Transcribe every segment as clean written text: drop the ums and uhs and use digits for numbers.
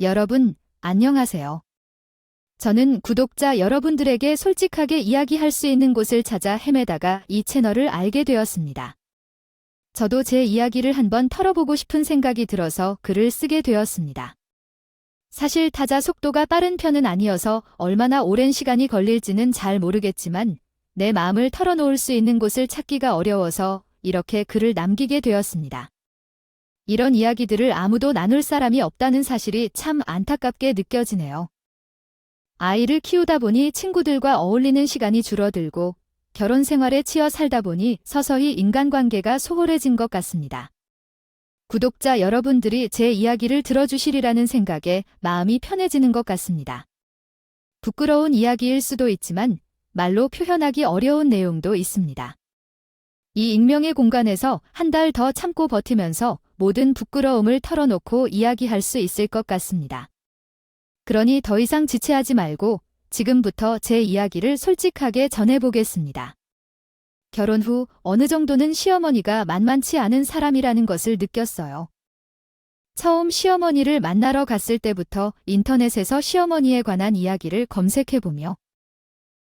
여러분, 안녕하세요. 저는 구독자 여러분들에게 솔직하게 이야기할 수 있는 곳을 찾아 헤매다가 이 채널을 알게 되었습니다. 저도 제 이야기를 한번 털어보고 싶은 생각이 들어서 글을 쓰게 되었습니다. 사실 타자 속도가 빠른 편은 아니어서 얼마나 오랜 시간이 걸릴지는 잘 모르겠지만 내 마음을 털어놓을 수 있는 곳을 찾기가 어려워서 이렇게 글을 남기게 되었습니다. 이런 이야기들을 아무도 나눌 사람이 없다는 사실이 참 안타깝게 느껴지네요. 아이를 키우다 보니 친구들과 어울리는 시간이 줄어들고 결혼 생활에 치여 살다 보니 서서히 인간관계가 소홀해진 것 같습니다. 구독자 여러분들이 제 이야기를 들어주시리라는 생각에 마음이 편해지는 것 같습니다. 부끄러운 이야기일 수도 있지만 말로 표현하기 어려운 내용도 있습니다. 이 익명의 공간에서 한 달 더 참고 버티면서 모든 부끄러움을 털어놓고 이야기할 수 있을 것 같습니다. 그러니 더 이상 지체하지 말고 지금부터 제 이야기를 솔직하게 전해보겠습니다. 결혼 후 어느 정도는 시어머니가 만만치 않은 사람이라는 것을 느꼈어요. 처음 시어머니를 만나러 갔을 때부터 인터넷에서 시어머니에 관한 이야기를 검색해보며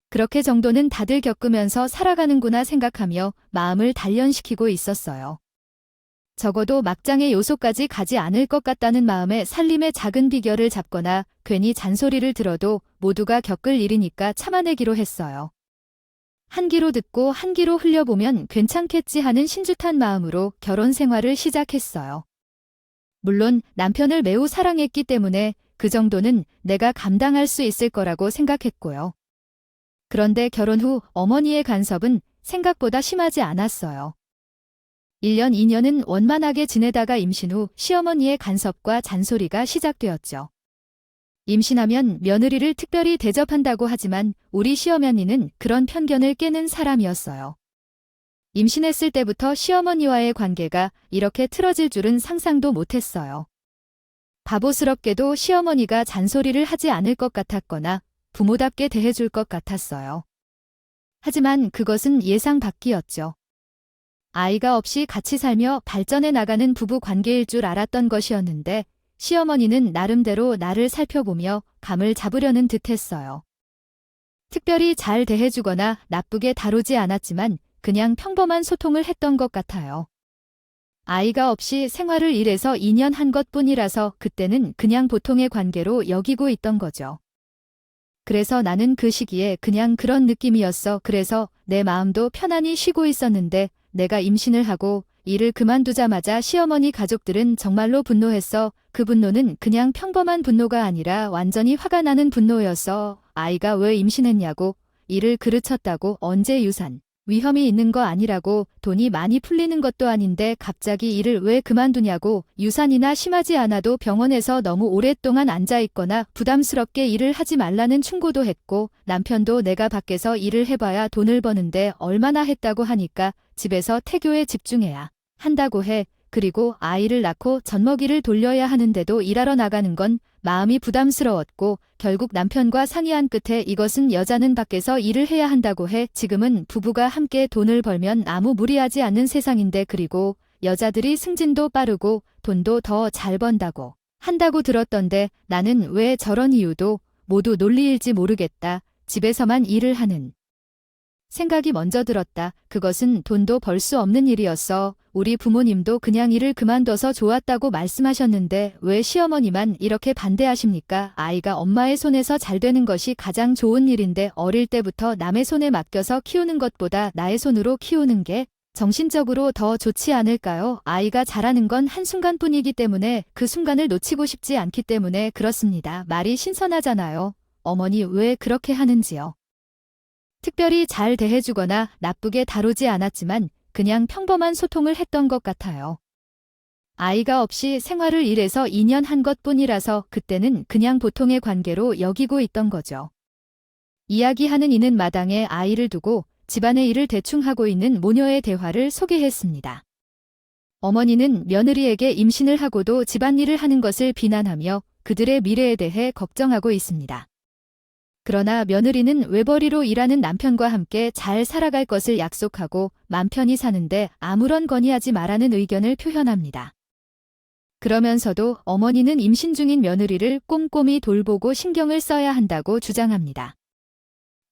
그렇게 정도는 다들 겪으면서 살아가는구나 생각하며 마음을 단련시키고 있었어요. 적어도 막장의 요소까지 가지 않을 것 같다는 마음에 살림의 작은 비결을 잡거나 괜히 잔소리를 들어도 모두가 겪을 일이니까 참아내기로 했어요. 한 귀로 듣고 한 귀로 흘려보면 괜찮겠지 하는 신주탄 마음으로 결혼 생활을 시작했어요. 물론 남편을 매우 사랑했기 때문에 그 정도는 내가 감당할 수 있을 거라고 생각했고요. 그런데 결혼 후 어머니의 간섭은 생각보다 심하지 않았어요. 1년, 2년은 원만하게 지내다가 임신 후 시어머니의 간섭과 잔소리가 시작되었죠. 임신하면 며느리를 특별히 대접한다고 하지만 우리 시어머니는 그런 편견을 깨는 사람이었어요. 임신했을 때부터 시어머니와의 관계가 이렇게 틀어질 줄은 상상도 못했어요. 바보스럽게도 시어머니가 잔소리를 하지 않을 것 같았거나 부모답게 대해줄 것 같았어요. 하지만 그것은 예상 밖이었죠. 아이가 없이 같이 살며 발전해 나가는 부부 관계일 줄 알았던 것이었는데 시어머니는 나름대로 나를 살펴보며 감을 잡으려는 듯했어요. 특별히 잘 대해주거나 나쁘게 다루지 않았지만 그냥 평범한 소통을 했던 것 같아요. 아이가 없이 생활을 1에서 2년 한 것뿐이라서 그때는 그냥 보통의 관계로 여기고 있던 거죠. 그래서 나는 그 시기에 그냥 그런 느낌이었어. 그래서 내 마음도 편안히 쉬고 있었는데 내가 임신을 하고 일을 그만두자마자 시어머니 가족들은 정말로 분노했어. 그 분노는 그냥 평범한 분노가 아니라 완전히 화가 나는 분노였어. 아이가 왜 임신했냐고, 일을 그르쳤다고, 언제 유산 위험이 있는 거 아니라고, 돈이 많이 풀리는 것도 아닌데 갑자기 일을 왜 그만두냐고, 유산이나 심하지 않아도 병원에서 너무 오랫동안 앉아있거나 부담스럽게 일을 하지 말라는 충고도 했고 남편도 내가 밖에서 일을 해봐야 돈을 버는데 얼마나 했다고 하니까 집에서 태교에 집중해야 한다고 해. 그리고 아이를 낳고 젖먹이를 돌려야 하는데도 일하러 나가는 건 마음이 부담스러웠고 결국 남편과 상의한 끝에 이것은 여자는 밖에서 일을 해야 한다고 해. 지금은 부부가 함께 돈을 벌면 아무 무리하지 않는 세상인데 그리고 여자들이 승진도 빠르고 돈도 더 잘 번다고 한다고 들었던데 나는 왜 저런 이유도 모두 논리일지 모르겠다. 집에서만 일을 하는 생각이 먼저 들었다. 그것은 돈도 벌 수 없는 일이었어. 우리 부모님도 그냥 일을 그만둬서 좋았다고 말씀하셨는데 왜 시어머니만 이렇게 반대하십니까? 아이가 엄마의 손에서 잘 되는 것이 가장 좋은 일인데 어릴 때부터 남의 손에 맡겨서 키우는 것보다 나의 손으로 키우는 게 정신적으로 더 좋지 않을까요? 아이가 자라는 건 한순간뿐이기 때문에 그 순간을 놓치고 싶지 않기 때문에 그렇습니다. 말이 신선하잖아요. 어머니 왜 그렇게 하는지요? 특별히 잘 대해주거나 나쁘게 다루지 않았지만 그냥 평범한 소통을 했던 것 같아요. 아이가 없이 생활을 1에서 2년 한 것뿐이라서 그때는 그냥 보통의 관계로 여기고 있던 거죠. 이야기하는 이는 마당에 아이를 두고 집안의 일을 대충 하고 있는 모녀의 대화를 소개했습니다. 어머니는 며느리에게 임신을 하고도 집안일을 하는 것을 비난하며 그들의 미래에 대해 걱정하고 있습니다. 그러나 며느리는 외벌이로 일하는 남편과 함께 잘 살아갈 것을 약속하고 맘 편히 사는데 아무런 건의하지 말라는 의견을 표현합니다. 그러면서도 어머니는 임신 중인 며느리를 꼼꼼히 돌보고 신경을 써야 한다고 주장합니다.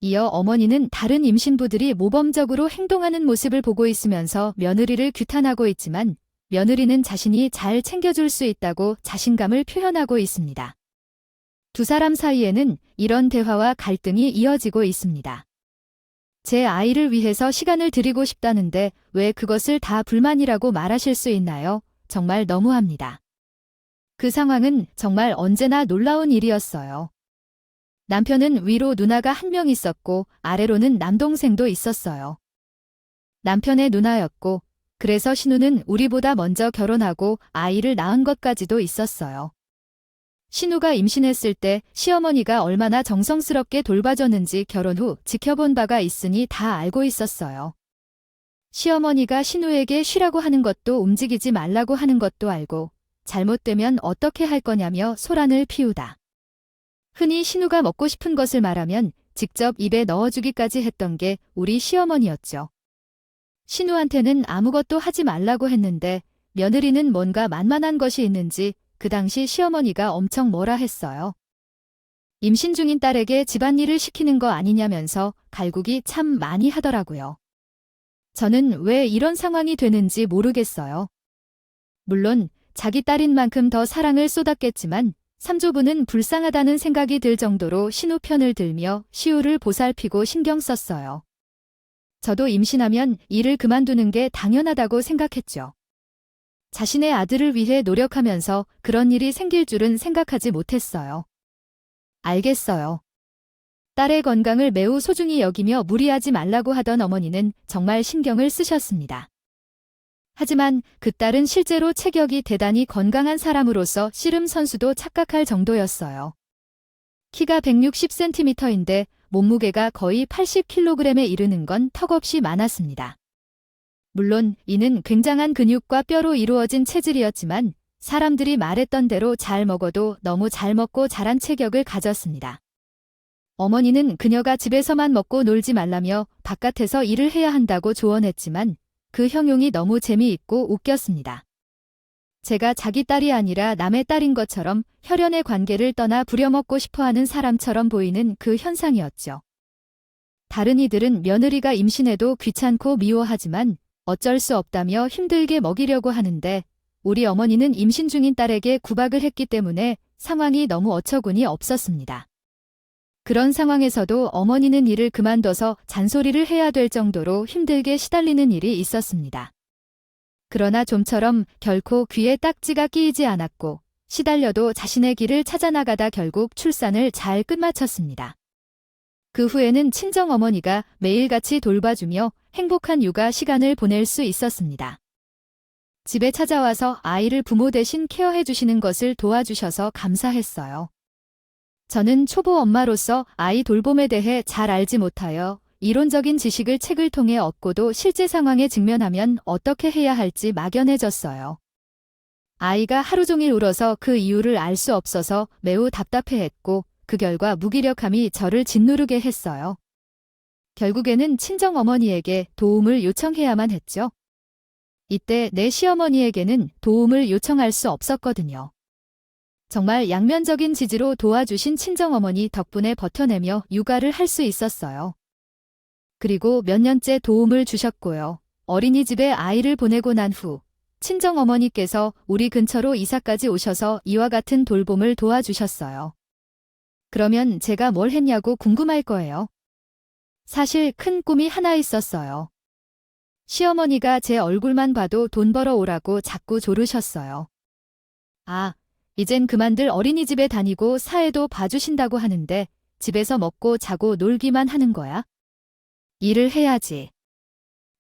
이어 어머니는 다른 임신부들이 모범적으로 행동하는 모습을 보고 있으면서 며느리를 규탄하고 있지만 며느리는 자신이 잘 챙겨줄 수 있다고 자신감을 표현하고 있습니다. 두 사람 사이에는 이런 대화와 갈등이 이어지고 있습니다. 제 아이를 위해서 시간을 드리고 싶다는데 왜 그것을 다 불만이라고 말하실 수 있나요? 정말 너무합니다. 그 상황은 정말 언제나 놀라운 일이었어요. 남편은 위로 누나가 한 명 있었고 아래로는 남동생도 있었어요. 남편의 누나였고 그래서 신우는 우리보다 먼저 결혼하고 아이를 낳은 것까지도 있었어요. 신우가 임신했을 때 시어머니가 얼마나 정성스럽게 돌봐줬는지 결혼 후 지켜본 바가 있으니 다 알고 있었어요. 시어머니가 신우에게 쉬라고 하는 것도 움직이지 말라고 하는 것도 알고 잘못되면 어떻게 할 거냐며 소란을 피우다. 흔히 신우가 먹고 싶은 것을 말하면 직접 입에 넣어주기까지 했던 게 우리 시어머니였죠. 신우한테는 아무것도 하지 말라고 했는데 며느리는 뭔가 만만한 것이 있는지 그 당시 시어머니가 엄청 뭐라 했어요. 임신 중인 딸에게 집안일을 시키는 거 아니냐면서 갈구기 참 많이 하더라고요. 저는 왜 이런 상황이 되는지 모르겠어요. 물론 자기 딸인 만큼 더 사랑을 쏟았겠지만 삼조부는 불쌍하다는 생각이 들 정도로 신우 편을 들며 시우를 보살피고 신경 썼어요. 저도 임신하면 일을 그만두는 게 당연하다고 생각했죠. 자신의 아들을 위해 노력하면서 그런 일이 생길 줄은 생각하지 못했어요. 알겠어요. 딸의 건강을 매우 소중히 여기며 무리하지 말라고 하던 어머니는 정말 신경을 쓰셨습니다. 하지만 그 딸은 실제로 체격이 대단히 건강한 사람으로서 씨름 선수도 착각할 정도였어요. 키가 160cm인데 몸무게가 거의 80kg에 이르는 건 턱없이 많았습니다. 물론 이는 굉장한 근육과 뼈로 이루어진 체질이었지만 사람들이 말했던 대로 잘 먹어도 너무 잘 먹고 자란 체격을 가졌습니다. 어머니는 그녀가 집에서만 먹고 놀지 말라며 바깥에서 일을 해야 한다고 조언했지만 그 형용이 너무 재미있고 웃겼습니다. 제가 자기 딸이 아니라 남의 딸인 것처럼 혈연의 관계를 떠나 부려먹고 싶어하는 사람처럼 보이는 그 현상이었죠. 다른 이들은 며느리가 임신해도 귀찮고 미워하지만 어쩔 수 없다며 힘들게 먹이려고 하는데 우리 어머니는 임신 중인 딸에게 구박을 했기 때문에 상황이 너무 어처구니 없었습니다. 그런 상황에서도 어머니는 일을 그만둬서 잔소리를 해야 될 정도로 힘들게 시달리는 일이 있었습니다. 그러나 좀처럼 결코 귀에 딱지가 끼이지 않았고 시달려도 자신의 길을 찾아나가다 결국 출산을 잘 끝마쳤습니다. 그 후에는 친정어머니가 매일같이 돌봐주며 행복한 육아 시간을 보낼 수 있었습니다. 집에 찾아와서 아이를 부모 대신 케어해 주시는 것을 도와주셔서 감사했어요. 저는 초보 엄마로서 아이 돌봄에 대해 잘 알지 못하여 이론적인 지식을 책을 통해 얻고도 실제 상황에 직면하면 어떻게 해야 할지 막연해졌어요. 아이가 하루 종일 울어서 그 이유를 알 수 없어서 매우 답답해했고 그 결과 무기력함이 저를 짓누르게 했어요. 결국에는 친정어머니에게 도움을 요청해야만 했죠. 이때 내 시어머니에게는 도움을 요청할 수 없었거든요. 정말 양면적인 지지로 도와주신 친정어머니 덕분에 버텨내며 육아를 할 수 있었어요. 그리고 몇 년째 도움을 주셨고요. 어린이집에 아이를 보내고 난 후 친정어머니께서 우리 근처로 이사까지 오셔서 이와 같은 돌봄을 도와주셨어요. 그러면 제가 뭘 했냐고 궁금할 거예요. 사실 큰 꿈이 하나 있었어요. 시어머니가 제 얼굴만 봐도 돈 벌어 오라고 자꾸 조르셨어요. 아, 이젠 그만들 어린이집에 다니고 사회도 봐주신다고 하는데 집에서 먹고 자고 놀기만 하는 거야? 일을 해야지.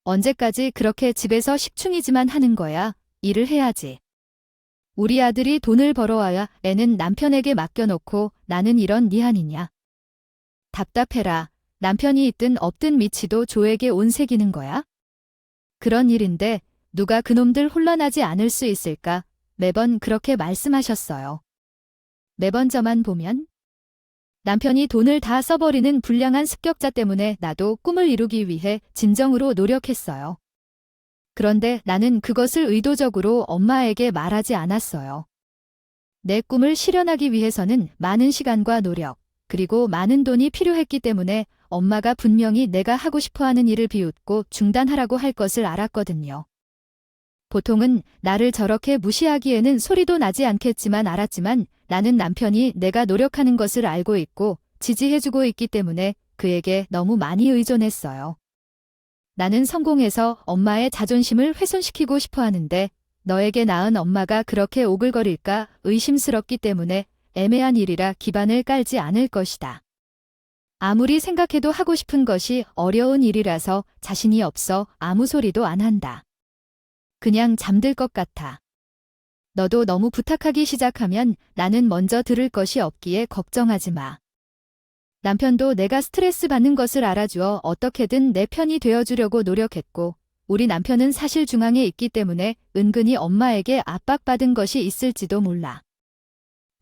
언제까지 그렇게 집에서 식충이지만 하는 거야? 일을 해야지. 우리 아들이 돈을 벌어와야 애는 남편에게 맡겨놓고 나는 이런 니한이냐. 답답해라. 남편이 있든 없든 미치도 조에게 온 새기는 거야? 그런 일인데 누가 그놈들 혼란하지 않을 수 있을까? 매번 그렇게 말씀하셨어요. 매번 저만 보면? 남편이 돈을 다 써버리는 불량한 습격자 때문에 나도 꿈을 이루기 위해 진정으로 노력했어요. 그런데 나는 그것을 의도적으로 엄마에게 말하지 않았어요. 내 꿈을 실현하기 위해서는 많은 시간과 노력, 그리고 많은 돈이 필요했기 때문에 엄마가 분명히 내가 하고 싶어 하는 일을 비웃고 중단하라고 할 것을 알았거든요. 보통은 나를 저렇게 무시하기에는 소리도 나지 않겠지만 알았지만 나는 남편이 내가 노력하는 것을 알고 있고 지지해주고 있기 때문에 그에게 너무 많이 의존했어요. 나는 성공해서 엄마의 자존심을 훼손시키고 싶어 하는데 너에게 낳은 엄마가 그렇게 오글거릴까 의심스럽기 때문에 애매한 일이라 기반을 깔지 않을 것이다. 아무리 생각해도 하고 싶은 것이 어려운 일이라서 자신이 없어 아무 소리도 안 한다. 그냥 잠들 것 같아. 너도 너무 부탁하기 시작하면 나는 먼저 들을 것이 없기에 걱정하지 마. 남편도 내가 스트레스 받는 것을 알아주어 어떻게든 내 편이 되어주려고 노력했고 우리 남편은 사실 중앙에 있기 때문에 은근히 엄마에게 압박받은 것이 있을지도 몰라.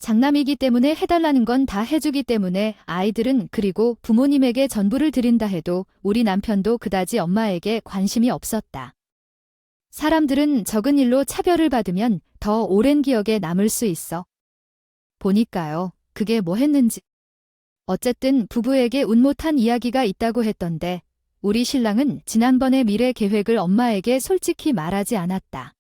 장남이기 때문에 해달라는 건 다 해주기 때문에 아이들은 그리고 부모님에게 전부를 드린다 해도 우리 남편도 그다지 엄마에게 관심이 없었다. 사람들은 적은 일로 차별을 받으면 더 오랜 기억에 남을 수 있어. 보니까요, 그게 뭐 했는지. 어쨌든 부부에게 운못한 이야기가 있다고 했던데 우리 신랑은 지난번에 미래 계획을 엄마에게 솔직히 말하지 않았다.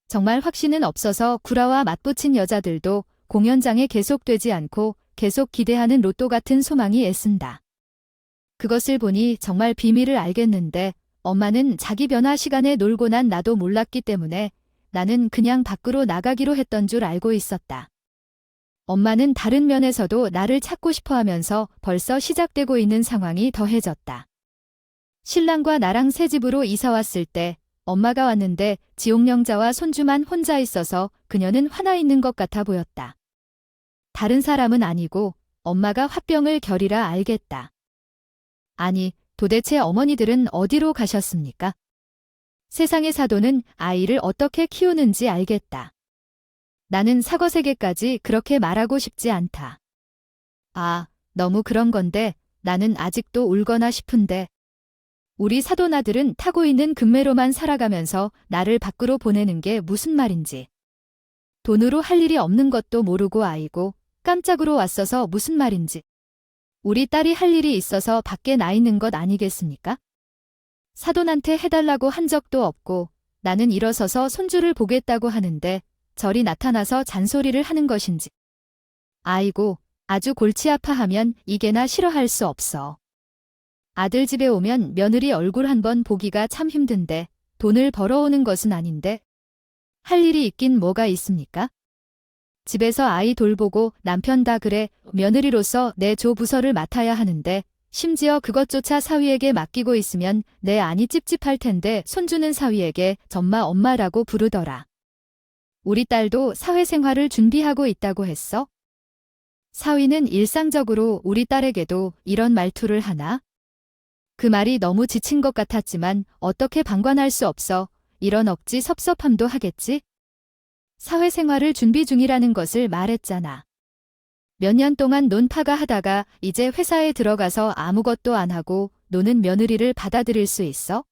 정말 확신은 없어서 구라와 맞붙인 여자들도 공연장에 계속되지 않고 계속 기대하는 로또 같은 소망이 애쓴다. 그것을 보니 정말 비밀을 알겠는데 엄마는 자기 변화 시간에 놀고 난 나도 몰랐기 때문에 나는 그냥 밖으로 나가기로 했던 줄 알고 있었다. 엄마는 다른 면에서도 나를 찾고 싶어 하면서 벌써 시작되고 있는 상황이 더해졌다. 신랑과 나랑 새 집으로 이사 왔을 때 엄마가 왔는데 지옥령자와 손주만 혼자 있어서 그녀는 화나 있는 것 같아 보였다. 다른 사람은 아니고 엄마가 화병을 겨리라 알겠다. 아니, 도대체 어머니들은 어디로 가셨습니까? 세상의 사도는 아이를 어떻게 키우는지 알겠다. 나는 사거세계까지 그렇게 말하고 싶지 않다. 아, 너무 그런 건데 나는 아직도 울거나 싶은데. 우리 사돈아들은 타고 있는 금매로만 살아가면서 나를 밖으로 보내는 게 무슨 말인지. 돈으로 할 일이 없는 것도 모르고 아이고 깜짝으로 왔어서 무슨 말인지. 우리 딸이 할 일이 있어서 밖에 나 있는 것 아니겠습니까? 사돈한테 해달라고 한 적도 없고 나는 일어서서 손주를 보겠다고 하는데 저리 나타나서 잔소리를 하는 것인지. 아이고, 아주 골치 아파하면 이게나 싫어할 수 없어. 아들 집에 오면 며느리 얼굴 한번 보기가 참 힘든데 돈을 벌어오는 것은 아닌데 할 일이 있긴 뭐가 있습니까? 집에서 아이 돌보고 남편 다 그래 며느리로서 내 조 부서를 맡아야 하는데 심지어 그것조차 사위에게 맡기고 있으면 내 안이 찝찝할 텐데 손주는 사위에게 전마 엄마라고 부르더라. 우리 딸도 사회생활을 준비하고 있다고 했어? 사위는 일상적으로 우리 딸에게도 이런 말투를 하나? 그 말이 너무 지친 것 같았지만 어떻게 방관할 수 없어 이런 억지 섭섭함도 하겠지? 사회생활을 준비 중이라는 것을 말했잖아. 몇 년 동안 논파가 하다가 이제 회사에 들어가서 아무것도 안 하고 노는 며느리를 받아들일 수 있어?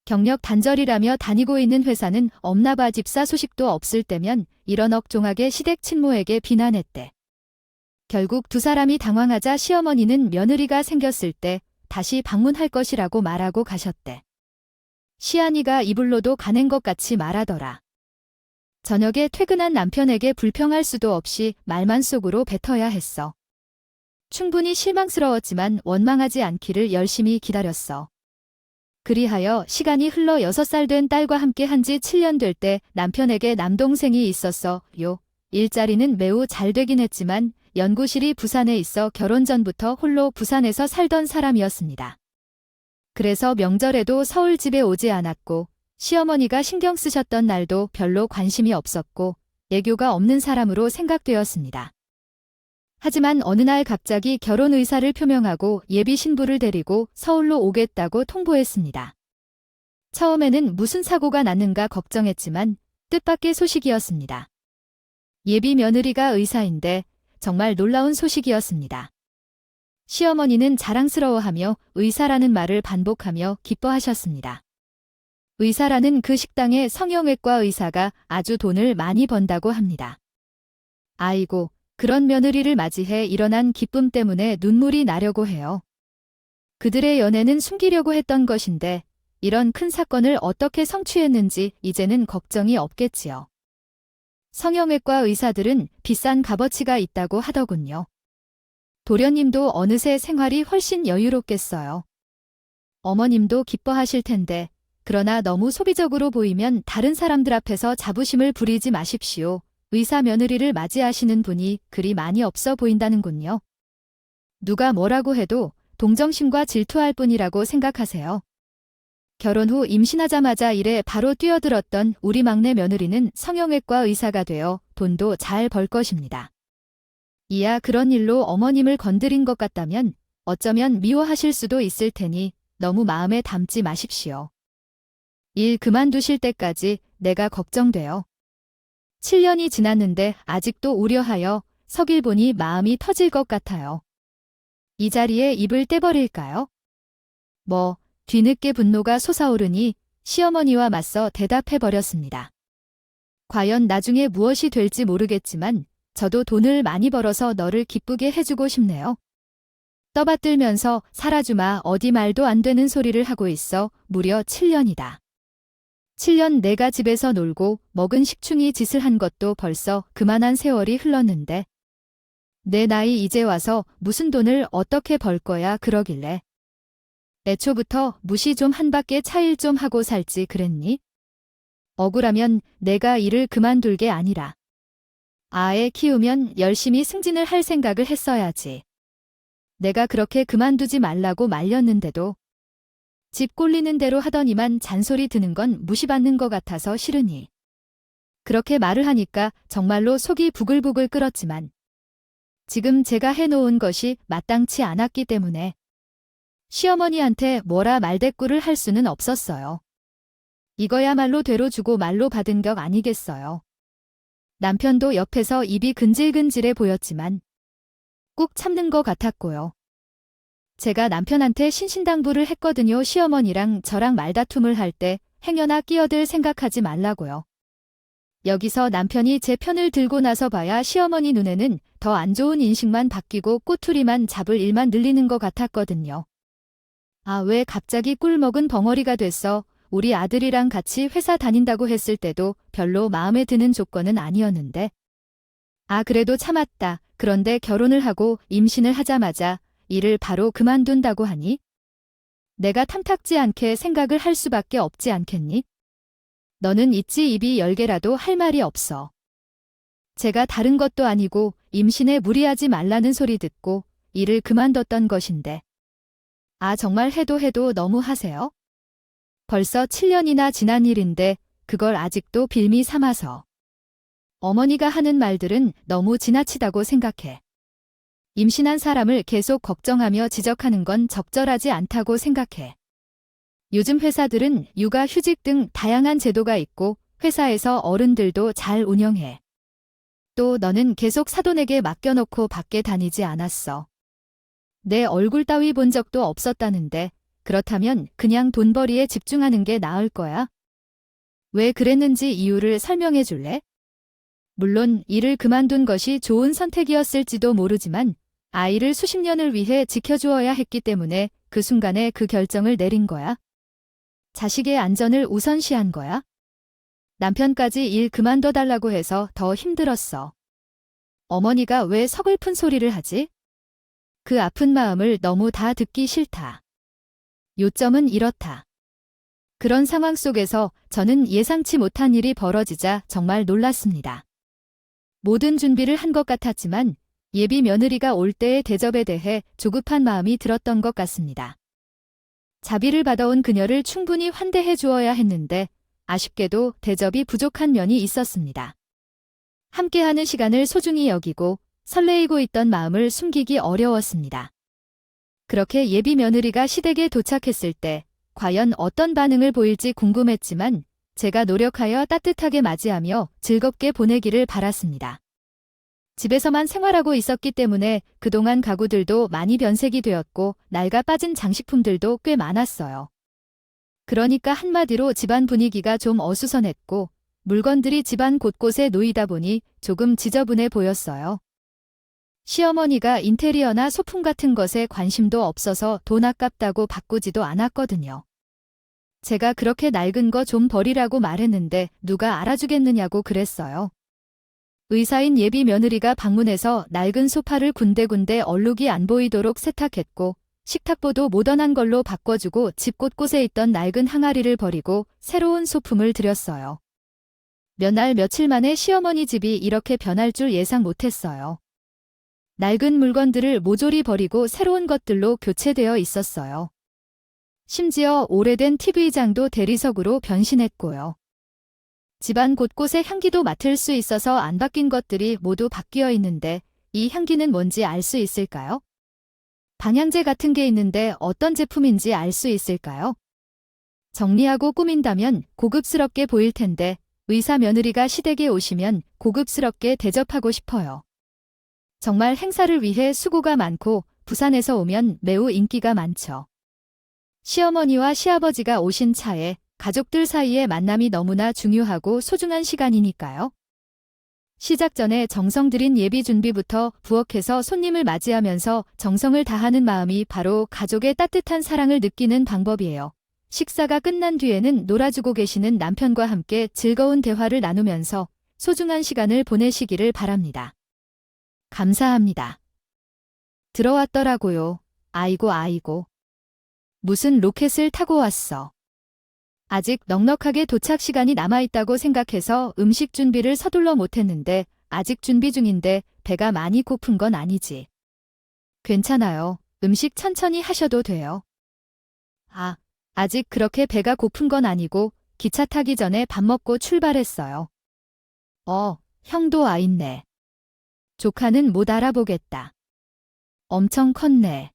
경력 단절이라며 다니고 있는 회사는 엄나봐 집사 소식도 없을 때면 이런 억종하게 시댁 친모에게 비난했대. 결국 두 사람이 당황하자 시어머니는 며느리가 생겼을 때 다시 방문할 것이라고 말하고 가셨대. 시안이가 이불로도 가낸 것 같이 말하더라. 저녁에 퇴근한 남편에게 불평할 수도 없이 말만 속으로 뱉어야 했어. 충분히 실망스러웠지만 원망하지 않기를 열심히 기다렸어. 그리하여 시간이 흘러 6살 된 딸과 함께 한 지 7년 될 때 남편에게 남동생이 있었어요. 일자리는 매우 잘 되긴 했지만 연구실이 부산에 있어 결혼 전부터 홀로 부산에서 살던 사람이었습니다. 그래서 명절에도 서울 집에 오지 않았고 시어머니가 신경 쓰셨던 날도 별로 관심이 없었고 애교가 없는 사람으로 생각되었습니다. 하지만 어느 날 갑자기 결혼 의사를 표명하고 예비 신부를 데리고 서울로 오겠다고 통보했습니다. 처음에는 무슨 사고가 났는가 걱정했지만 뜻밖의 소식이었습니다. 예비 며느리가 의사인데 정말 놀라운 소식이었습니다. 시어머니는 자랑스러워하며 의사라는 말을 반복하며 기뻐하셨습니다. 의사라는 그 식당의 성형외과 의사가 아주 돈을 많이 번다고 합니다. 아이고, 그런 며느리를 맞이해 일어난 기쁨 때문에 눈물이 나려고 해요. 그들의 연애는 숨기려고 했던 것인데 이런 큰 사건을 어떻게 성취했는지 이제는 걱정이 없겠지요. 성형외과 의사들은 비싼 값어치가 있다고 하더군요. 도련님도 어느새 생활이 훨씬 여유롭겠어요. 어머님도 기뻐하실 텐데 그러나 너무 소비적으로 보이면 다른 사람들 앞에서 자부심을 부리지 마십시오. 의사 며느리를 맞이하시는 분이 그리 많이 없어 보인다는군요. 누가 뭐라고 해도 동정심과 질투할 뿐이라고 생각하세요. 결혼 후 임신하자마자 일에 바로 뛰어들었던 우리 막내 며느리는 성형외과 의사가 되어 돈도 잘 벌 것입니다. 이야 그런 일로 어머님을 건드린 것 같다면 어쩌면 미워하실 수도 있을 테니 너무 마음에 담지 마십시오. 일 그만두실 때까지 내가 걱정돼요. 7년이 지났는데 아직도 우려하여 서길 보니 마음이 터질 것 같아요. 이 자리에 입을 떼버릴까요? 뒤늦게 분노가 솟아오르니 시어머니와 맞서 대답해버렸습니다. 과연 나중에 무엇이 될지 모르겠지만 저도 돈을 많이 벌어서 너를 기쁘게 해주고 싶네요. 떠받들면서 살아주마 어디 말도 안 되는 소리를 하고 있어 무려 7년이다. 7년 내가 집에서 놀고 먹은 식충이 짓을 한 것도 벌써 그만한 세월이 흘렀는데 내 나이 이제 와서 무슨 돈을 어떻게 벌 거야 그러길래 애초부터 무시 좀 한 바퀴 차일 좀 하고 살지 그랬니? 억울하면 내가 일을 그만둘 게 아니라 아애 키우면 열심히 승진을 할 생각을 했어야지. 내가 그렇게 그만두지 말라고 말렸는데도 집 꼴리는 대로 하더니만 잔소리 드는 건 무시받는 것 같아서 싫으니. 그렇게 말을 하니까 정말로 속이 부글부글 끓었지만 지금 제가 해놓은 것이 마땅치 않았기 때문에 시어머니한테 뭐라 말대꾸를 할 수는 없었어요. 이거야말로 되로 주고 말로 받은 격 아니겠어요. 남편도 옆에서 입이 근질근질해 보였지만 꾹 참는 것 같았고요. 제가 남편한테 신신당부를 했거든요. 시어머니랑 저랑 말다툼을 할 때 행여나 끼어들 생각하지 말라고요. 여기서 남편이 제 편을 들고 나서 봐야 시어머니 눈에는 더 안 좋은 인식만 바뀌고 꼬투리만 잡을 일만 늘리는 것 같았거든요. 아, 왜 갑자기 꿀먹은 벙어리가 됐어? 우리 아들이랑 같이 회사 다닌다고 했을 때도 별로 마음에 드는 조건은 아니었는데. 아, 그래도 참았다. 그런데 결혼을 하고 임신을 하자마자 일을 바로 그만둔다고 하니? 내가 탐탁지 않게 생각을 할 수밖에 없지 않겠니? 너는 있지 입이 10개라도 할 말이 없어. 제가 다른 것도 아니고 임신에 무리하지 말라는 소리 듣고 일을 그만뒀던 것인데. 아, 정말 해도 너무 하세요? 벌써 7년이나 지난 일인데 그걸 아직도 빌미 삼아서. 어머니가 하는 말들은 너무 지나치다고 생각해. 임신한 사람을 계속 걱정하며 지적하는 건 적절하지 않다고 생각해. 요즘 회사들은 육아 휴직 등 다양한 제도가 있고 회사에서 어른들도 잘 운영해. 또 너는 계속 사돈에게 맡겨놓고 밖에 다니지 않았어. 내 얼굴 따위 본 적도 없었다는데 그렇다면 그냥 돈벌이에 집중하는 게 나을 거야? 왜 그랬는지 이유를 설명해 줄래? 물론 일을 그만둔 것이 좋은 선택이었을지도 모르지만 아이를 수십 년을 위해 지켜주어야 했기 때문에 그 순간에 그 결정을 내린 거야. 자식의 안전을 우선시한 거야. 남편까지 일 그만둬달라고 해서 더 힘들었어. 어머니가 왜 서글픈 소리를 하지? 그 아픈 마음을 너무 다 듣기 싫다. 요점은 이렇다. 그런 상황 속에서 저는 예상치 못한 일이 벌어지자 정말 놀랐습니다. 모든 준비를 한 것 같았지만 예비 며느리가 올 때의 대접에 대해 조급한 마음이 들었던 것 같습니다. 자비를 받아온 그녀를 충분히 환대해 주어야 했는데 아쉽게도 대접이 부족한 면이 있었습니다. 함께하는 시간을 소중히 여기고 설레이고 있던 마음을 숨기기 어려웠습니다. 그렇게 예비 며느리가 시댁에 도착했을 때 과연 어떤 반응을 보일지 궁금했지만 제가 노력하여 따뜻하게 맞이하며 즐겁게 보내기를 바랐습니다. 집에서만 생활하고 있었기 때문에 그동안 가구들도 많이 변색이 되었고 낡아 빠진 장식품들도 꽤 많았어요. 그러니까 한마디로 집안 분위기가 좀 어수선했고 물건들이 집안 곳곳에 놓이다 보니 조금 지저분해 보였어요. 시어머니가 인테리어나 소품 같은 것에 관심도 없어서 돈 아깝다고 바꾸지도 않았거든요. 제가 그렇게 낡은 거 좀 버리라고 말했는데 누가 알아주겠느냐고 그랬어요. 의사인 예비 며느리가 방문해서 낡은 소파를 군데군데 얼룩이 안 보이도록 세탁했고 식탁보도 모던한 걸로 바꿔주고 집 곳곳에 있던 낡은 항아리를 버리고 새로운 소품을 들였어요. 몇 날 며칠 만에 시어머니 집이 이렇게 변할 줄 예상 못했어요. 낡은 물건들을 모조리 버리고 새로운 것들로 교체되어 있었어요. 심지어 오래된 TV장도 대리석으로 변신했고요. 집안 곳곳에 향기도 맡을 수 있어서 안 바뀐 것들이 모두 바뀌어 있는데 이 향기는 뭔지 알 수 있을까요? 방향제 같은 게 있는데 어떤 제품인지 알 수 있을까요? 정리하고 꾸민다면 고급스럽게 보일 텐데 의사 며느리가 시댁에 오시면 고급스럽게 대접하고 싶어요. 정말 행사를 위해 수고가 많고 부산에서 오면 매우 인기가 많죠. 시어머니와 시아버지가 오신 차에 가족들 사이의 만남이 너무나 중요하고 소중한 시간이니까요. 시작 전에 정성 들인 예비 준비부터 부엌에서 손님을 맞이하면서 정성을 다하는 마음이 바로 가족의 따뜻한 사랑을 느끼는 방법이에요. 식사가 끝난 뒤에는 놀아주고 계시는 남편과 함께 즐거운 대화를 나누면서 소중한 시간을 보내시기를 바랍니다. 감사합니다. 들어왔더라고요. 아이고. 무슨 로켓을 타고 왔어. 아직 넉넉하게 도착 시간이 남아있다고 생각해서 음식 준비를 서둘러 못했는데 아직 준비 중인데 배가 많이 고픈 건 아니지. 괜찮아요. 음식 천천히 하셔도 돼요. 아직 그렇게 배가 고픈 건 아니고 기차 타기 전에 밥 먹고 출발했어요. 형도 와 있네. 조카는 못 알아보겠다. 엄청 컸네.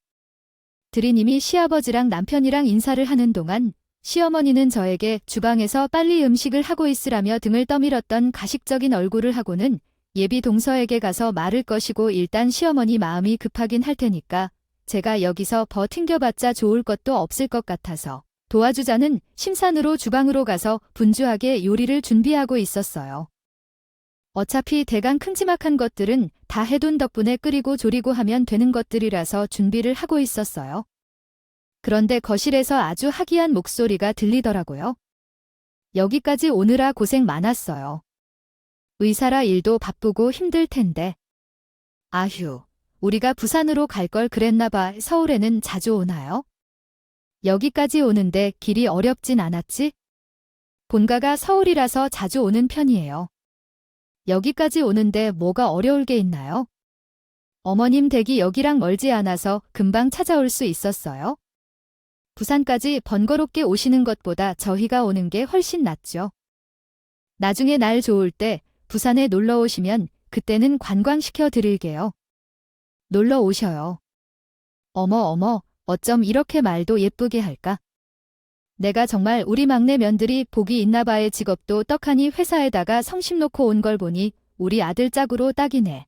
드리님이 시아버지랑 남편이랑 인사를 하는 동안 시어머니는 저에게 주방에서 빨리 음식을 하고 있으라며 등을 떠밀었던 가식적인 얼굴을 하고는 예비 동서에게 가서 말을 것이고 일단 시어머니 마음이 급하긴 할 테니까 제가 여기서 버팅겨봤자 좋을 것도 없을 것 같아서 도와주자는 심산으로 주방으로 가서 분주하게 요리를 준비하고 있었어요. 어차피 대강 큼지막한 것들은 다 해둔 덕분에 끓이고 조리고 하면 되는 것들이라서 준비를 하고 있었어요. 그런데 거실에서 아주 하기한 목소리가 들리더라고요. 여기까지 오느라 고생 많았어요. 의사라 일도 바쁘고 힘들 텐데. 아휴, 우리가 부산으로 갈 걸 그랬나 봐. 서울에는 자주 오나요? 여기까지 오는데 길이 어렵진 않았지? 본가가 서울이라서 자주 오는 편이에요. 여기까지 오는데 뭐가 어려울 게 있나요? 어머님 댁이 여기랑 멀지 않아서 금방 찾아올 수 있었어요. 부산까지 번거롭게 오시는 것보다 저희가 오는 게 훨씬 낫죠. 나중에 날 좋을 때 부산에 놀러 오시면 그때는 관광시켜 드릴게요. 놀러 오셔요. 어머, 어쩜 이렇게 말도 예쁘게 할까? 내가 정말 우리 막내 며느리 복이 있나 봐의 직업도 떡하니 회사에다가 성심 놓고 온 걸 보니 우리 아들 짝으로 딱이네.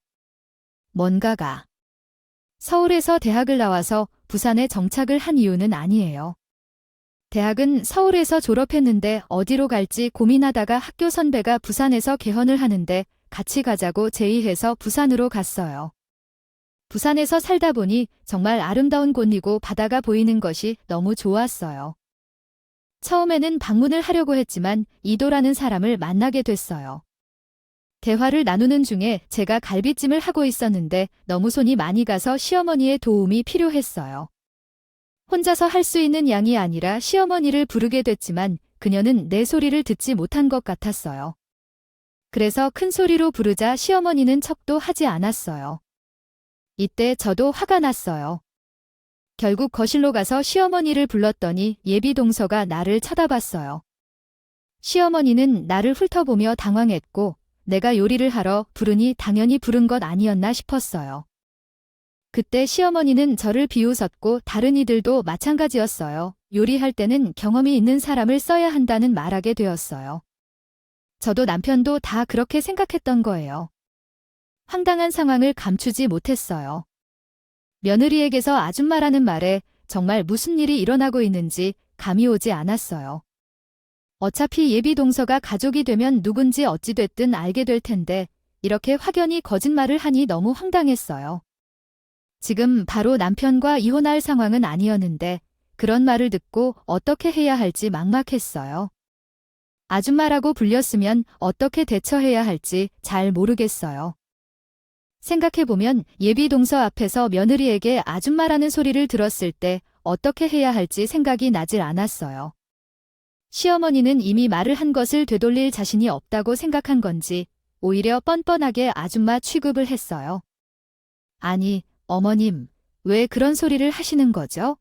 뭔가가. 서울에서 대학을 나와서 부산에 정착을 한 이유는 아니에요. 대학은 서울에서 졸업했는데 어디로 갈지 고민하다가 학교 선배가 부산에서 개헌을 하는데 같이 가자고 제의해서 부산으로 갔어요. 부산에서 살다 보니 정말 아름다운 곳이고 바다가 보이는 것이 너무 좋았어요. 처음에는 방문을 하려고 했지만 이도라는 사람을 만나게 됐어요. 대화를 나누는 중에 제가 갈비찜을 하고 있었는데 너무 손이 많이 가서 시어머니의 도움이 필요했어요. 혼자서 할 수 있는 양이 아니라 시어머니를 부르게 됐지만 그녀는 내 소리를 듣지 못한 것 같았어요. 그래서 큰 소리로 부르자 시어머니는 척도 하지 않았어요. 이때 저도 화가 났어요. 결국 거실로 가서 시어머니를 불렀더니 예비 동서가 나를 쳐다봤어요. 시어머니는 나를 훑어보며 당황했고 내가 요리를 하러 부르니 당연히 부른 것 아니었나 싶었어요. 그때 시어머니는 저를 비웃었고 다른 이들도 마찬가지였어요. 요리할 때는 경험이 있는 사람을 써야 한다는 말하게 되었어요. 저도 남편도 다 그렇게 생각했던 거예요. 황당한 상황을 감추지 못했어요. 며느리에게서 아줌마라는 말에 정말 무슨 일이 일어나고 있는지 감이 오지 않았어요. 어차피 예비 동서가 가족이 되면 누군지 어찌됐든 알게 될 텐데 이렇게 확연히 거짓말을 하니 너무 황당했어요. 지금 바로 남편과 이혼할 상황은 아니었는데 그런 말을 듣고 어떻게 해야 할지 막막했어요. 아줌마라고 불렸으면 어떻게 대처해야 할지 잘 모르겠어요. 생각해보면 예비 동서 앞에서 며느리에게 아줌마라는 소리를 들었을 때 어떻게 해야 할지 생각이 나질 않았어요. 시어머니는 이미 말을 한 것을 되돌릴 자신이 없다고 생각한 건지 오히려 뻔뻔하게 아줌마 취급을 했어요. 아니, 어머님, 왜 그런 소리를 하시는 거죠?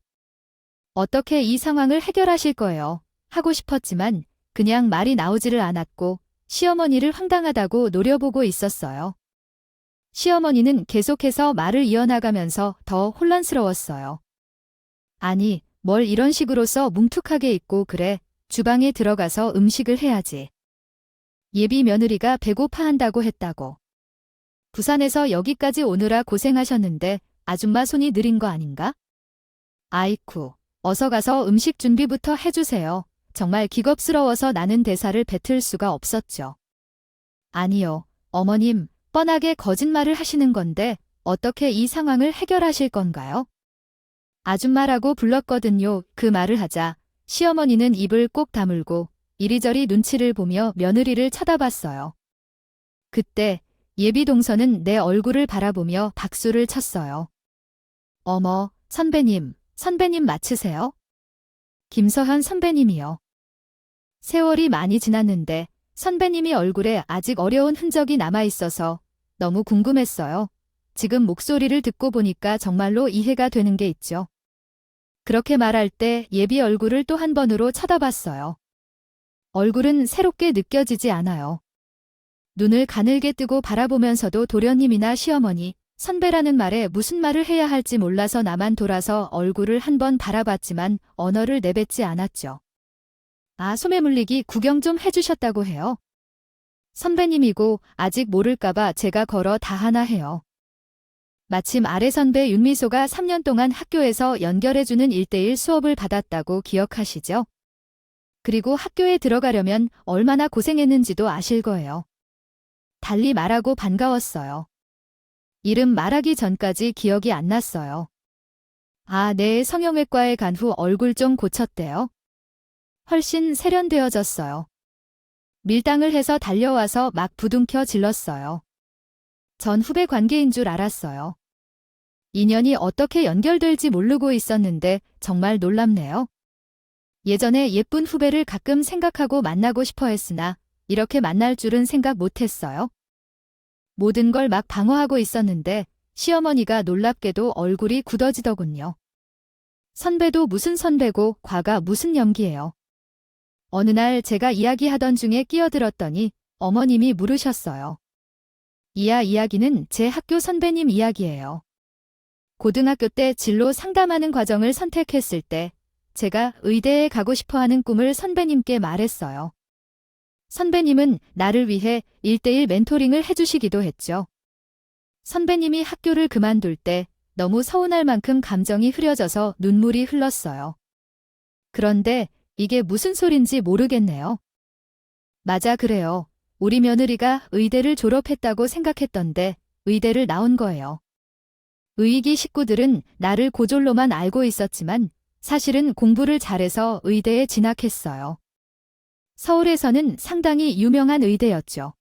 어떻게 이 상황을 해결하실 거예요? 하고 싶었지만 그냥 말이 나오지를 않았고 시어머니를 황당하다고 노려보고 있었어요. 시어머니는 계속해서 말을 이어나가면서 더 혼란스러웠어요. 아니, 뭘 이런 식으로서 뭉툭하게 있고 그래. 주방에 들어가서 음식을 해야지. 예비 며느리가 배고파한다고 했다고. 부산에서 여기까지 오느라 고생하셨는데 아줌마 손이 느린 거 아닌가? 아이쿠, 어서 가서 음식 준비부터 해주세요. 정말 기겁스러워서 나는 대사를 뱉을 수가 없었죠. 아니요, 어머님, 뻔하게 거짓말을 하시는 건데 어떻게 이 상황을 해결하실 건가요? 아줌마라고 불렀거든요. 그 말을 하자 시어머니는 입을 꼭 다물고 이리저리 눈치를 보며 며느리를 쳐다봤어요. 그때 예비 동서는 내 얼굴을 바라보며 박수를 쳤어요. 어머, 선배님 맞으세요? 김서현 선배님이요. 세월이 많이 지났는데 선배님이 얼굴에 아직 어려운 흔적이 남아있어서 너무 궁금했어요. 지금 목소리를 듣고 보니까 정말로 이해가 되는 게 있죠. 그렇게 말할 때 예비 얼굴을 또 한 번으로 쳐다봤어요. 얼굴은 새롭게 느껴지지 않아요. 눈을 가늘게 뜨고 바라보면서도 도련님이나 시어머니, 선배라는 말에 무슨 말을 해야 할지 몰라서 나만 돌아서 얼굴을 한 번 바라봤지만 언어를 내뱉지 않았죠. 아, 소매 물리기 구경 좀 해주셨다고 해요. 선배님이고 아직 모를까봐 제가 걸어 다 하나 해요. 마침 아래 선배 윤미소가 3년 동안 학교에서 연결해주는 1:1 수업을 받았다고 기억하시죠? 그리고 학교에 들어가려면 얼마나 고생했는지도 아실 거예요. 달리 말하고 반가웠어요. 이름 말하기 전까지 기억이 안 났어요. 아, 네, 성형외과에 간 후 얼굴 좀 고쳤대요. 훨씬 세련되어졌어요. 밀당을 해서 달려와서 막 부둥켜 질렀어요. 전 후배 관계인 줄 알았어요. 인연이 어떻게 연결될지 모르고 있었는데 정말 놀랍네요. 예전에 예쁜 후배를 가끔 생각하고 만나고 싶어 했으나 이렇게 만날 줄은 생각 못했어요. 모든 걸 막 방어하고 있었는데 시어머니가 놀랍게도 얼굴이 굳어지더군요. 선배도 무슨 선배고 과가 무슨 연기예요. 어느 날 제가 이야기하던 중에 끼어들었더니 어머님이 물으셨어요. 이야 이야기는 제 학교 선배님 이야기예요. 고등학교 때 진로 상담하는 과정을 선택했을 때 제가 의대에 가고 싶어하는 꿈을 선배님께 말했어요. 선배님은 나를 위해 1:1 멘토링을 해주시기도 했죠. 선배님이 학교를 그만둘 때 너무 서운할 만큼 감정이 흐려져서 눈물이 흘렀어요. 그런데 이게 무슨 소린지 모르겠네요. 맞아, 그래요. 우리 며느리가 의대를 졸업했다고 생각했던데 의대를 나온 거예요. 의익이 식구들은 나를 고졸로만 알고 있었지만 사실은 공부를 잘해서 의대에 진학했어요. 서울에서는 상당히 유명한 의대였죠.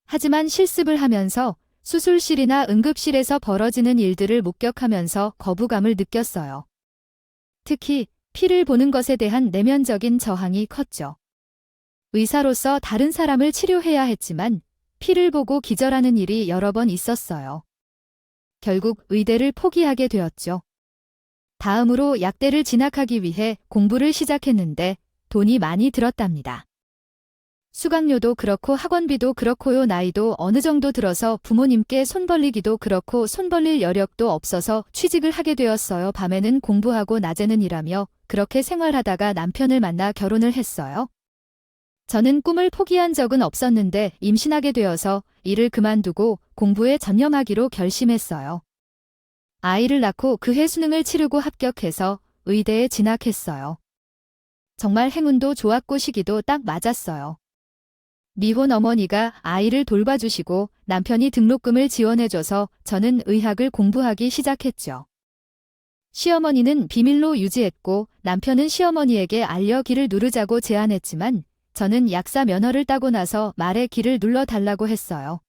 하지만 실습을 하면서 수술실이나 응급실에서 벌어지는 일들을 목격하면서 거부감을 느꼈어요. 특히 피를 보는 것에 대한 내면적인 저항이 컸죠. 의사로서 다른 사람을 치료해야 했지만 피를 보고 기절하는 일이 여러 번 있었어요. 결국 의대를 포기하게 되었죠. 다음으로 약대를 진학하기 위해 공부를 시작했는데 돈이 많이 들었답니다. 수강료도 그렇고 학원비도 그렇고요. 나이도 어느 정도 들어서 부모님께 손 벌리기도 그렇고 손 벌릴 여력도 없어서 취직을 하게 되었어요. 밤에는 공부하고 낮에는 일하며 그렇게 생활하다가 남편을 만나 결혼을 했어요. 저는 꿈을 포기한 적은 없었는데 임신하게 되어서 일을 그만두고 공부에 전념하기로 결심했어요. 아이를 낳고 그해 수능을 치르고 합격해서 의대에 진학했어요. 정말 행운도 좋았고 시기도 딱 맞았어요. 미혼 어머니가 아이를 돌봐주시고 남편이 등록금을 지원해줘서 저는 의학을 공부하기 시작했죠. 시어머니는 비밀로 유지했고 남편은 시어머니에게 알려 기를 누르자고 제안했지만 저는 약사 면허를 따고 나서 말에 기를 눌러달라고 했어요.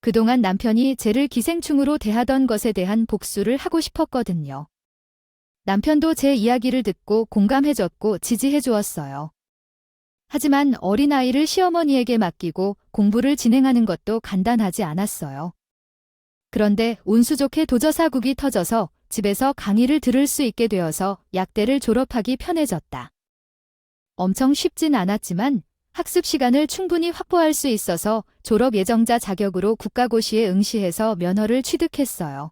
그동안 남편이 쟤를 기생충으로 대하던 것에 대한 복수를 하고 싶었거든요. 남편도 제 이야기를 듣고 공감해줬고 지지해주었어요. 하지만 어린아이를 시어머니에게 맡기고 공부를 진행하는 것도 간단하지 않았어요. 그런데 운수 좋게 도저사국이 터져서 집에서 강의를 들을 수 있게 되어서 약대를 졸업하기 편해졌다. 엄청 쉽진 않았지만 학습 시간을 충분히 확보할 수 있어서 졸업 예정자 자격으로 국가고시에 응시해서 면허를 취득했어요.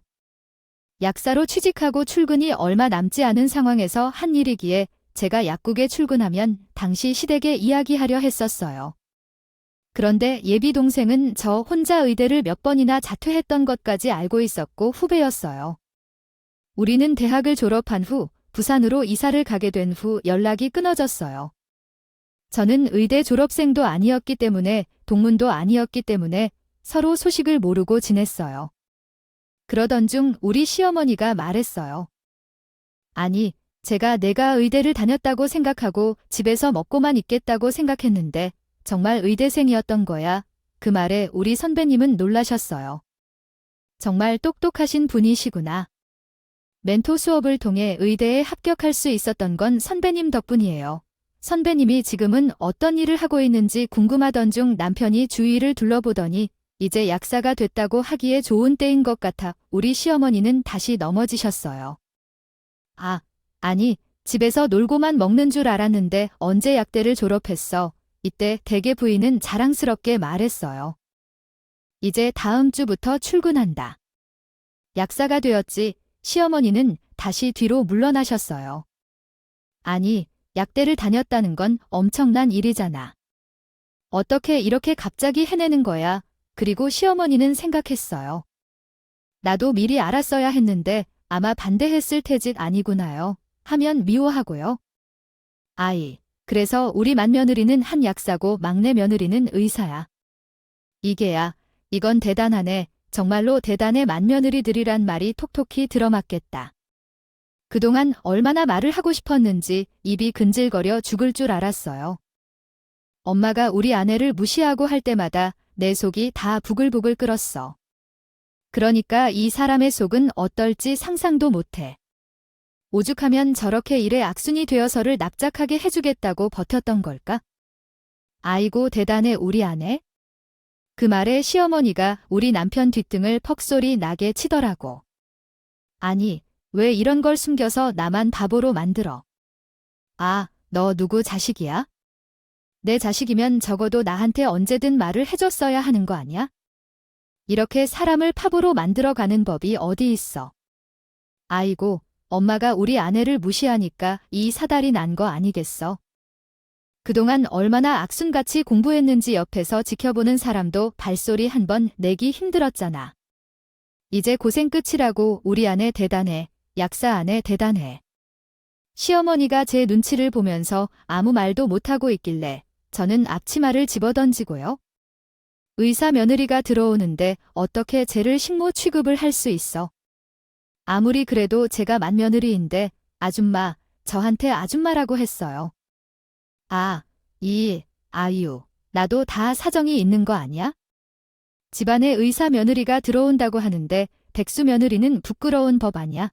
약사로 취직하고 출근이 얼마 남지 않은 상황에서 한 일이기에 제가 약국에 출근하면 당시 시댁에 이야기하려 했었어요. 그런데 예비 동생은 저 혼자 의대를 몇 번이나 자퇴했던 것까지 알고 있었고 후배였어요. 우리는 대학을 졸업한 후 부산으로 이사를 가게 된 후 연락이 끊어졌어요. 저는 의대 졸업생도 아니었기 때문에 동문도 아니었기 때문에 서로 소식을 모르고 지냈어요. 그러던 중 우리 시어머니가 말했어요. 아니, 내가 의대를 다녔다고 생각하고 집에서 먹고만 있겠다고 생각했는데 정말 의대생이었던 거야. 그 말에 우리 선배님은 놀라셨어요. 정말 똑똑하신 분이시구나. 멘토 수업을 통해 의대에 합격할 수 있었던 건 선배님 덕분이에요. 선배님이 지금은 어떤 일을 하고 있는지 궁금하던 중 남편이 주위를 둘러보더니 이제 약사가 됐다고 하기에 좋은 때인 것 같아 우리 시어머니는 다시 넘어지셨어요. 아니, 집에서 놀고만 먹는 줄 알았는데 언제 약대를 졸업했어? 이때 대개 부인은 자랑스럽게 말했어요. 이제 다음 주부터 출근한다. 약사가 되었지. 시어머니는 다시 뒤로 물러나셨어요. 아니, 약대를 다녔다는 건 엄청난 일이잖아. 어떻게 이렇게 갑자기 해내는 거야? 그리고 시어머니는 생각했어요. 나도 미리 알았어야 했는데 아마 반대했을 테짓 아니구나요. 하면 미워하고요. 그래서 우리 맏며느리는 한 약사고 막내 며느리는 의사야. 이건 대단하네. 정말로 대단해. 맏며느리들이란 말이 톡톡히 들어맞겠다. 그동안 얼마나 말을 하고 싶었는지 입이 근질거려 죽을 줄 알았어요. 엄마가 우리 아내를 무시하고 할 때마다 내 속이 다 부글부글 끓었어. 그러니까 이 사람의 속은 어떨지 상상도 못해. 오죽하면 저렇게 일에 악순이 되어서를 납작하게 해주겠다고 버텼던 걸까? 아이고 대단해 우리 아내. 그 말에 시어머니가 우리 남편 뒷등을 퍽소리 나게 치더라고. 아니, 왜 이런 걸 숨겨서 나만 바보로 만들어? 너 누구 자식이야? 내 자식이면 적어도 나한테 언제든 말을 해줬어야 하는 거 아니야? 이렇게 사람을 파보로 만들어가는 법이 어디 있어? 아이고, 엄마가 우리 아내를 무시하니까 이 사달이 난 거 아니겠어? 그동안 얼마나 악순같이 공부했는지 옆에서 지켜보는 사람도 발소리 한 번 내기 힘들었잖아. 이제 고생 끝이라고. 우리 아내 대단해. 약사 아내 대단해. 시어머니가 제 눈치를 보면서 아무 말도 못하고 있길래 저는 앞치마를 집어던지고요. 의사 며느리가 들어오는데 어떻게 쟤를 식모 취급을 할 수 있어? 아무리 그래도 제가 맏며느리인데 아줌마, 저한테 아줌마라고 했어요. 나도 다 사정이 있는 거 아니야? 집안에 의사 며느리가 들어온다고 하는데 백수 며느리는 부끄러운 법 아니야?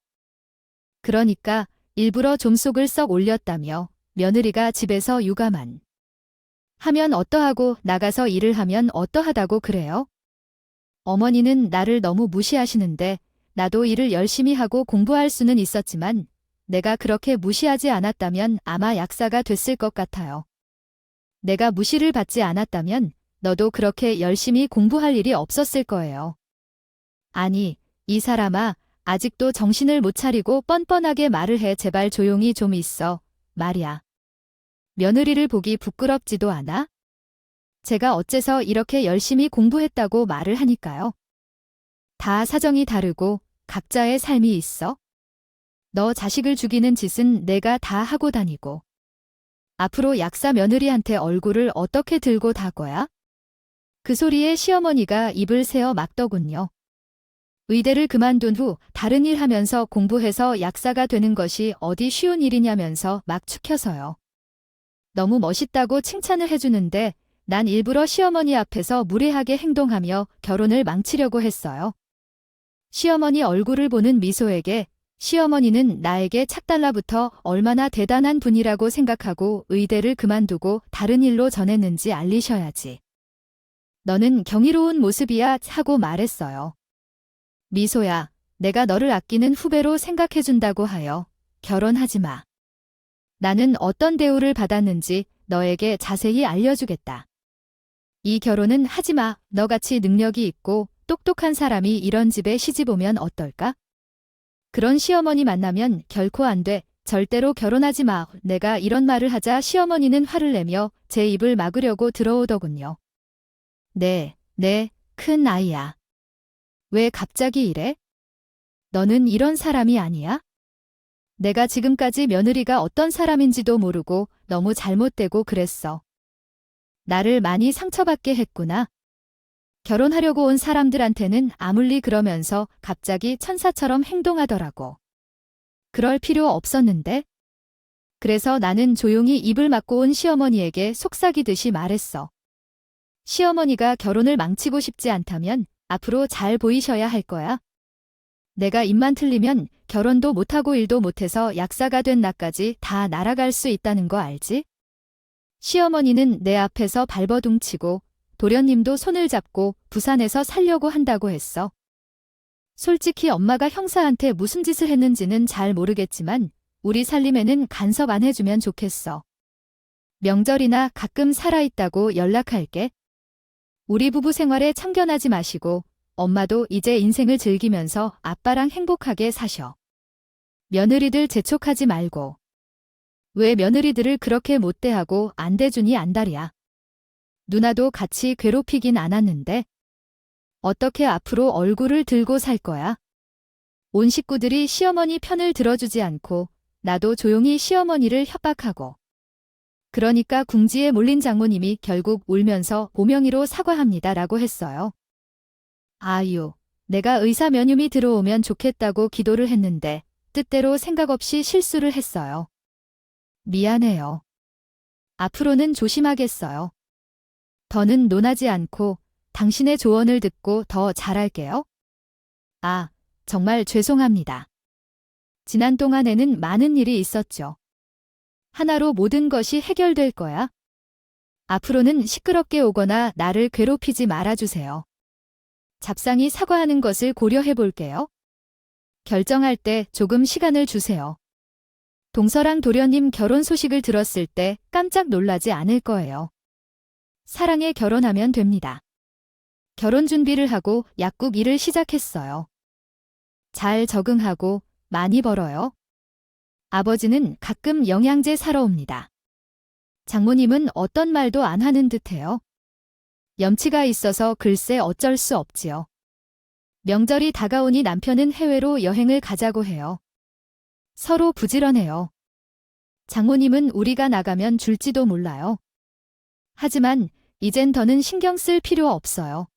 그러니까 일부러 좀 속을 썩 올렸다며 며느리가 집에서 육아만 하면 어떠하고 나가서 일을 하면 어떠하다고 그래요? 어머니는 나를 너무 무시하시는데 나도 일을 열심히 하고 공부할 수는 있었지만 내가 그렇게 무시하지 않았다면 아마 약사가 됐을 것 같아요. 내가 무시를 받지 않았다면 너도 그렇게 열심히 공부할 일이 없었을 거예요. 아니, 이 사람아, 아직도 정신을 못 차리고 뻔뻔하게 말을 해. 제발 조용히 좀 있어. 말이야. 며느리를 보기 부끄럽지도 않아? 제가 어째서 이렇게 열심히 공부했다고 말을 하니까요. 다 사정이 다르고 각자의 삶이 있어. 너 자식을 죽이는 짓은 내가 다 하고 다니고 앞으로 약사 며느리한테 얼굴을 어떻게 들고 달 거야? 그 소리에 시어머니가 입을 새어 막더군요. 의대를 그만둔 후 다른 일 하면서 공부해서 약사가 되는 것이 어디 쉬운 일이냐면서 막 축혀서요. 너무 멋있다고 칭찬을 해주는데 난 일부러 시어머니 앞에서 무례하게 행동하며 결혼을 망치려고 했어요. 시어머니 얼굴을 보는 미소에게 시어머니는 나에게 착달라부터 얼마나 대단한 분이라고 생각하고 의대를 그만두고 다른 일로 전했는지 알리셔야지. 너는 경이로운 모습이야 하고 말했어요. 미소야, 내가 너를 아끼는 후배로 생각해준다고 하여 결혼하지 마. 나는 어떤 대우를 받았는지 너에게 자세히 알려주겠다. 이 결혼은 하지 마. 너같이 능력이 있고 똑똑한 사람이 이런 집에 시집 오면 어떨까? 그런 시어머니 만나면 결코 안 돼. 절대로 결혼하지 마. 내가 이런 말을 하자 시어머니는 화를 내며 제 입을 막으려고 들어오더군요. 네, 큰 아이야. 왜 갑자기 이래? 너는 이런 사람이 아니야? 내가 지금까지 며느리가 어떤 사람인지도 모르고 너무 잘못되고 그랬어. 나를 많이 상처받게 했구나. 결혼하려고 온 사람들한테는 아물리 그러면서 갑자기 천사처럼 행동하더라고. 그럴 필요 없었는데? 그래서 나는 조용히 입을 막고 온 시어머니에게 속삭이듯이 말했어. 시어머니가 결혼을 망치고 싶지 않다면 앞으로 잘 보이셔야 할 거야. 내가 입만 틀리면 결혼도 못하고 일도 못해서 약사가 된 나까지 다 날아갈 수 있다는 거 알지? 시어머니는 내 앞에서 발버둥치고 도련님도 손을 잡고 부산에서 살려고 한다고 했어. 솔직히 엄마가 형사한테 무슨 짓을 했는지는 잘 모르겠지만 우리 살림에는 간섭 안 해주면 좋겠어. 명절이나 가끔 살아있다고 연락할게. 우리 부부 생활에 참견하지 마시고 엄마도 이제 인생을 즐기면서 아빠랑 행복하게 사셔. 며느리들 재촉하지 말고. 왜 며느리들을 그렇게 못 대하고 안 대주니 안달이야. 누나도 같이 괴롭히긴 않았는데. 어떻게 앞으로 얼굴을 들고 살 거야? 온 식구들이 시어머니 편을 들어주지 않고 나도 조용히 시어머니를 협박하고. 그러니까 궁지에 몰린 장모님이 결국 울면서 오명이로 사과합니다라고 했어요. 아유, 내가 의사 면윰이 들어오면 좋겠다고 기도를 했는데 뜻대로 생각 없이 실수를 했어요. 미안해요. 앞으로는 조심하겠어요. 더는 논하지 않고 당신의 조언을 듣고 더 잘할게요. 아, 정말 죄송합니다. 지난 동안에는 많은 일이 있었죠. 하나로 모든 것이 해결될 거야. 앞으로는 시끄럽게 오거나 나를 괴롭히지 말아주세요. 잡상히 사과하는 것을 고려해 볼게요. 결정할 때 조금 시간을 주세요. 동서랑 도련님 결혼 소식을 들었을 때 깜짝 놀라지 않을 거예요. 사랑에 결혼하면 됩니다. 결혼 준비를 하고 약국 일을 시작했어요. 잘 적응하고 많이 벌어요. 아버지는 가끔 영양제 사러 옵니다. 장모님은 어떤 말도 안 하는 듯해요. 염치가 있어서 글쎄 어쩔 수 없지요. 명절이 다가오니 남편은 해외로 여행을 가자고 해요. 서로 부지런해요. 장모님은 우리가 나가면 줄지도 몰라요. 하지만 이젠 더는 신경 쓸 필요 없어요.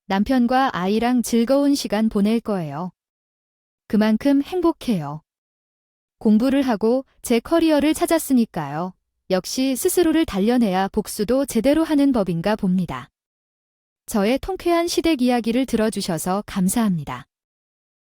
남편과 아이랑 즐거운 시간 보낼 거예요. 그만큼 행복해요. 공부를 하고 제 커리어를 찾았으니까요. 역시 스스로를 단련해야 복수도 제대로 하는 법인가 봅니다. 저의 통쾌한 시댁 이야기를 들어주셔서 감사합니다.